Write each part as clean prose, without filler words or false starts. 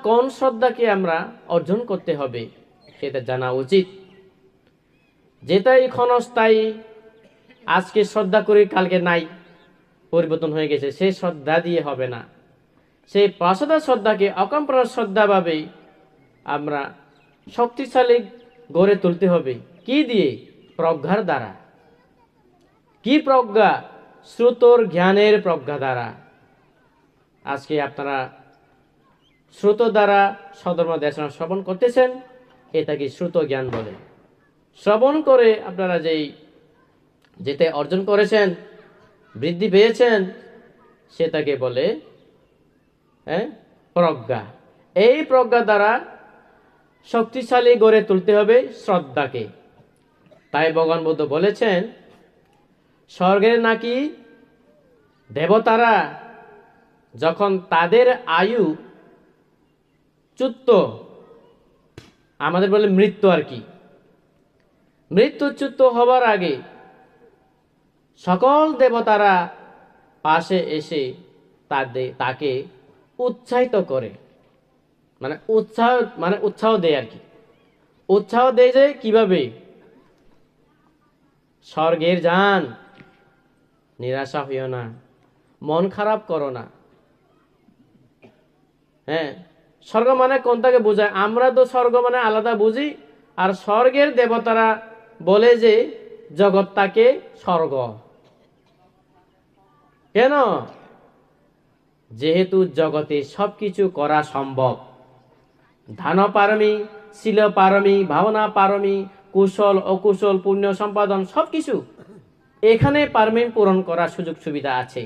কোন শ্রদ্ধাকে আমরা অর্জন করতে হবে সেটা জানা উচিত। যেটাই ক্ষণস্থায়ী, আজকে শ্রদ্ধা করি কালকে নাই, পরিবর্তন হয়ে গেছে, সেই শ্রদ্ধা দিয়ে হবে না। সেই পাশদা শ্রদ্ধাকে অকম্পন শ্রদ্ধা ভাবে আমরা শক্তিশালী গড়ে তুলতে হবে। কি দিয়ে? প্রজ্ঞার দ্বারা। কি প্রজ্ঞা? শ্রুতর জ্ঞানের প্রজ্ঞা দ্বারা। আজকে আপনারা শ্রুত দ্বারা সধর্ম দেশনা শ্রবণ করতেছেন, এটাকে শ্রুত জ্ঞান বলে। শ্রবণ করে আপনারা যেতে অর্জন করেছেন, বৃদ্ধি পেয়েছেন, সেটাকে বলে প্রজ্ঞা। এই প্রজ্ঞা দ্বারা শক্তিশালী গড়ে তুলতে হবে শ্রদ্ধাকে। তাই ভগবান বুদ্ধ বলেছেন, স্বর্গের নাকি দেবতারা যখন তাদের আয়ু চ্যুত, আমাদের বলে মৃত্যু আর কি, মৃত্যুচ্যুত হবার আগে সকল দেবতারা পাশে এসে তাকে উৎসাহিত করে, উৎসাহ দেয় আর কি। উৎসাহ দেয় যে কিভাবে? স্বর্গের যান, নিরাশা হইও না, মন খারাপ করো না। স্বর্গ মানে কোনটাকে বোঝায়? আমরা তো স্বর্গ মানে আলাদা বুঝি, আর স্বর্গের দেবতারা বলে যে জগৎটাকে স্বর্গ। কেন? যেহেতু জগতে সবকিছু করা সম্ভব। ধান পারমি, শীল পারমি, ভাবনা পারমি, কুশল অকুশল, পুণ্য সম্পাদন সবকিছু এখানে পারমিন পূরণ করার সুযোগ সুবিধা আছে।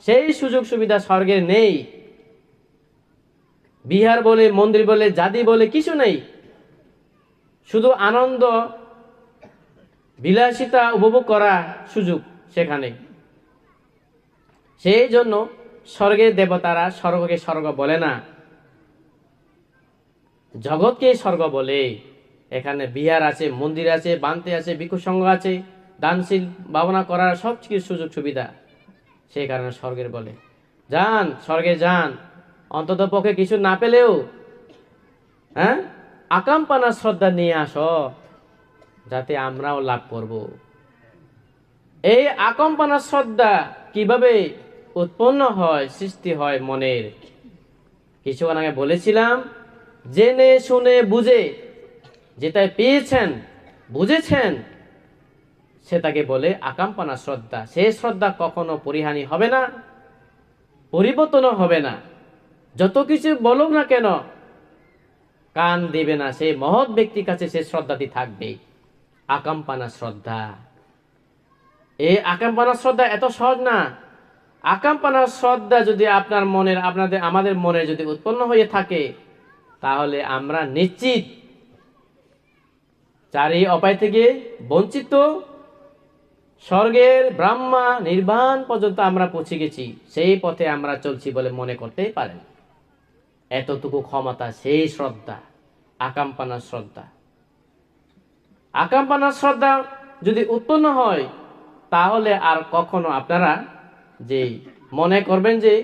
সেই সুযোগ সুবিধা স্বর্গের নেই। বিহার বলে, মন্দির বলে, জাতি বলে কিছু নেই। শুধু আনন্দ বিলাসিতা উপভোগ করা সুযোগ সেখানে। সেই জন্য স্বর্গের দেবতারা স্বর্গকে স্বর্গ বলে না, জগৎকে স্বর্গ বলে। এখানে বিহার আছে, মন্দির আছে, বান্তি আছে, ভিক্ষু সংঘ আছে, দানশীল ভাবনা করার সব কিছু সুযোগ সুবিধা, সেই কারণে স্বর্গের বলে। যান, স্বর্গে যান, অন্তত পক্ষে কিছু না পেলেও আকাম্পানা শ্রদ্ধা নিয়ে আসো, যাতে আমরাও লাভ করব। এই আকাম্পানা শ্রদ্ধা কিভাবে উৎপন্ন হয়, সৃষ্টি হয় মনের? কিছুক্ষণ আগে বলেছিলাম, জেনে শুনে বুঝে যেটা পেয়েছেন, বুঝেছেন, সেটাকে বলে আকাম্পানা শ্রদ্ধা। সেই শ্রদ্ধা কখনো পরিহানি হবে না, পরিবর্তনও হবে না। যত কিছু বলুক না কেন, কান দেবে না। সেই মহৎ ব্যক্তির কাছে সে শ্রদ্ধাটি থাকবে, আকাম্পানা শ্রদ্ধা। এই আকাম্পানা শ্রদ্ধা এত সহজ না। আকাম্পানা শ্রদ্ধা যদি আপনার মনের, আমাদের মনে যদি উৎপন্ন হয়ে থাকে, তাহলে আমরা নিশ্চিত চারি উপায় থেকে বঞ্চিত স্বর্গের ব্রহ্মা নির্বাণ পর্যন্ত আমরা পৌঁছে গেছি, সেই পথে আমরা চলছি বলে মনে করতে পারেন। এতটুকু ক্ষমতা সেই শ্রদ্ধা, আকাম্পানা শ্রদ্ধা। আকাম্পানা শ্রদ্ধা যদি উৎপন্ন হয়, তাহলে আর কখনো আপনারা যে মনে করবেন যে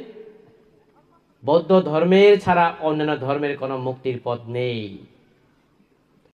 বৌদ্ধ ধর্মের ছাড়া অন্যান্য ধর্মের কোনো মুক্তির পথ নেই,